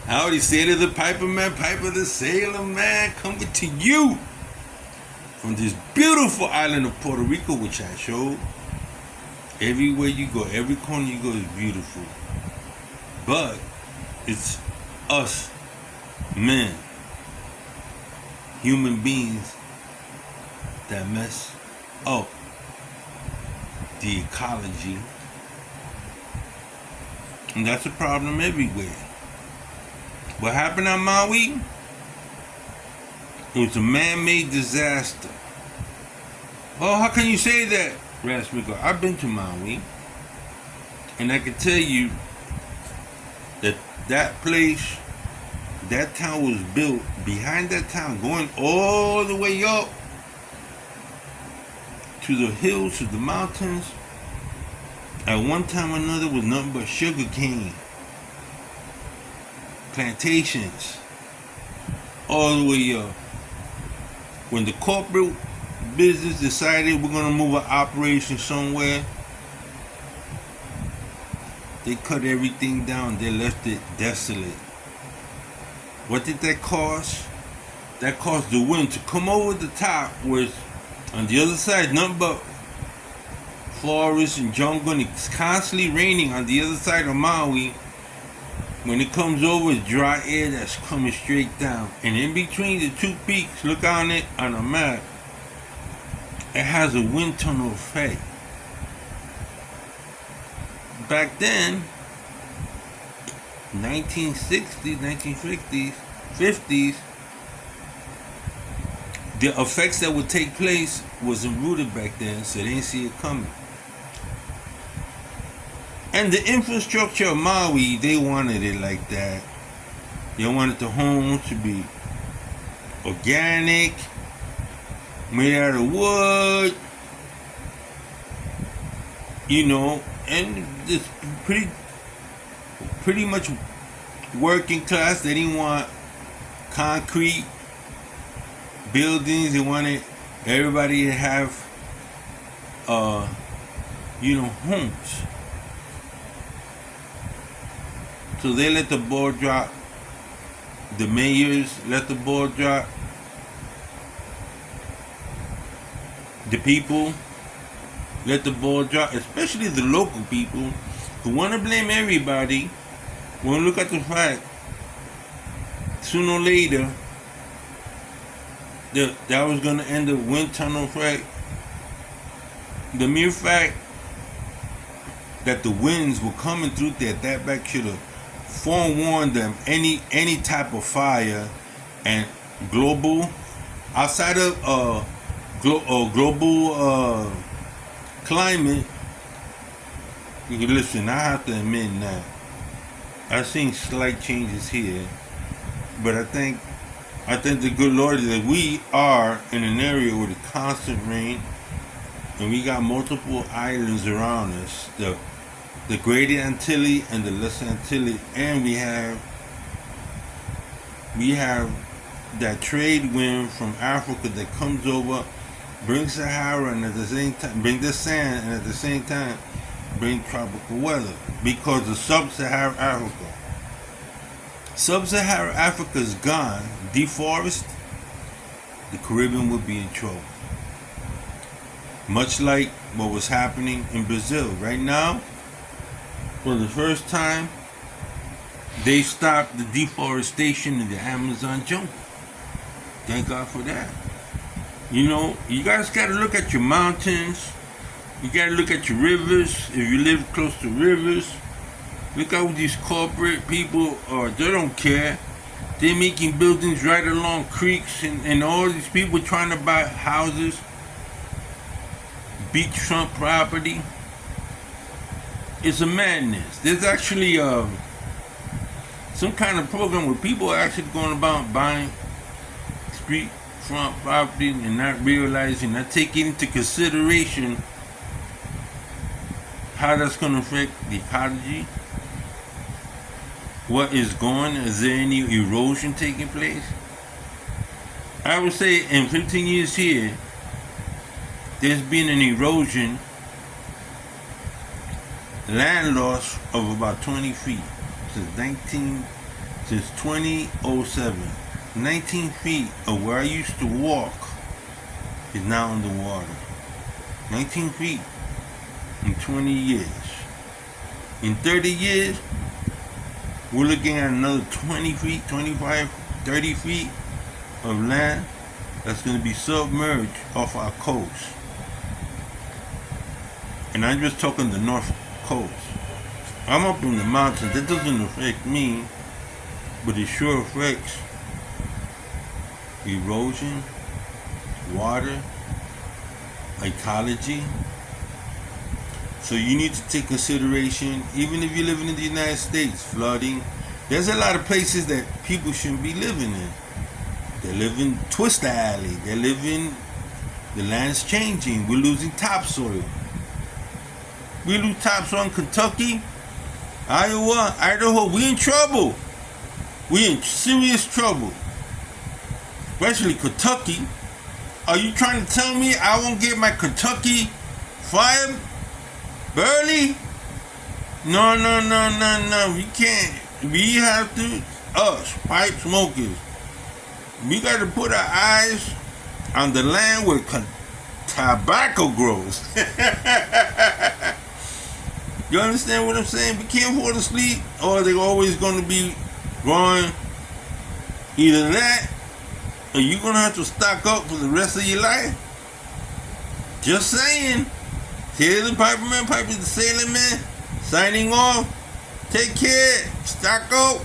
I already said to the Piper Man, Piper the Sailor Man, coming to you from this beautiful island of Puerto Rico, which I showed. Everywhere you go, every corner you go is beautiful. But it's us, men, human beings, that mess up the ecology. And that's a problem everywhere. What happened on Maui? It was a man-made disaster. Oh, how can you say that, Rasmico? I've been to Maui, and I can tell you that that place, that town was built behind that town, going all the way up to the hills, to the mountains. At one time or another was nothing but sugar cane plantations all the way up. When the corporate business decided we're gonna move our operation somewhere, they cut everything down. They left it desolate. What did that cost? That caused the wind to come over the top, where on the other side nothing but forest and jungle, and it's constantly raining on the other side of Maui. When it comes over, it's dry air that's coming straight down. And in between the two peaks, look on it on a map, it has a wind tunnel effect. Back then, 1960s, 1950s, 50s, the effects that would take place wasn't rooted back then, so they didn't see it coming. And the infrastructure of Maui, they wanted it like that. They wanted the homes to be organic, made out of wood, and it's pretty much working class. They didn't want concrete buildings. They wanted everybody to have homes. So they let the ball drop. The mayors let the ball drop. The people let the ball drop, especially the local people who want to blame everybody. When we look at the fact, sooner or later, that was going to end the wind tunnel effect. The mere fact that the winds were coming through there, that back should have forewarned them any type of fire. And global, outside of global climate, listen, I have to admit now, I've seen slight changes here, but I think the good Lord is that we are in an area with a constant rain, and we got multiple islands around us, the Greater Antilles and the Lesser Antilles, and we have that trade wind from Africa that comes over, brings Sahara, and at the same time bring the sand, and at the same time bring tropical weather, because of Sub-Saharan Africa. Sub-Saharan Africa is gone, deforested, the Caribbean would be in trouble. Much like what was happening in Brazil. Right now, for the first time, they stopped the deforestation in the Amazon jungle. Thank God for that. You guys got to look at your mountains. You got to look at your rivers. If you live close to rivers, look at what these corporate people are. They don't care. They're making buildings right along creeks, and all these people trying to buy houses, beachfront property. It's a madness. There's actually some kind of program where people are actually going about buying street front property and not realizing, not taking into consideration how that's going to affect the ecology. What is there any erosion taking place? I would say in 15 years here, there's been an erosion, land loss of about 20 feet since since 2007. 19 feet of where I used to walk is now underwater. 19 feet in 20 years. In 30 years, we're looking at another 20 feet, 25, 30 feet of land that's going to be submerged off our coast. And I'm just talking the north coast. I'm up in the mountains. That doesn't affect me, but it sure affects erosion, water, ecology. So you need to take consideration, even if you're living in the United States, flooding. There's a lot of places that people shouldn't be living in. They live in Twister Alley. They live in, the land's changing. We're losing topsoil. We lose topsoil in Kentucky, Iowa, Idaho. We in trouble. We in serious trouble. Especially Kentucky. Are you trying to tell me I won't get my Kentucky fired? Burley? No. We can't. We have to, us, pipe smokers, we got to put our eyes on the land where tobacco grows. You understand what I'm saying? We can't afford to sleep, or they're always going to be growing. Either that, or you're going to have to stock up for the rest of your life. Just saying. Here's the Piper Man, Piper the Sailor Man, signing off. Take care. Stock up.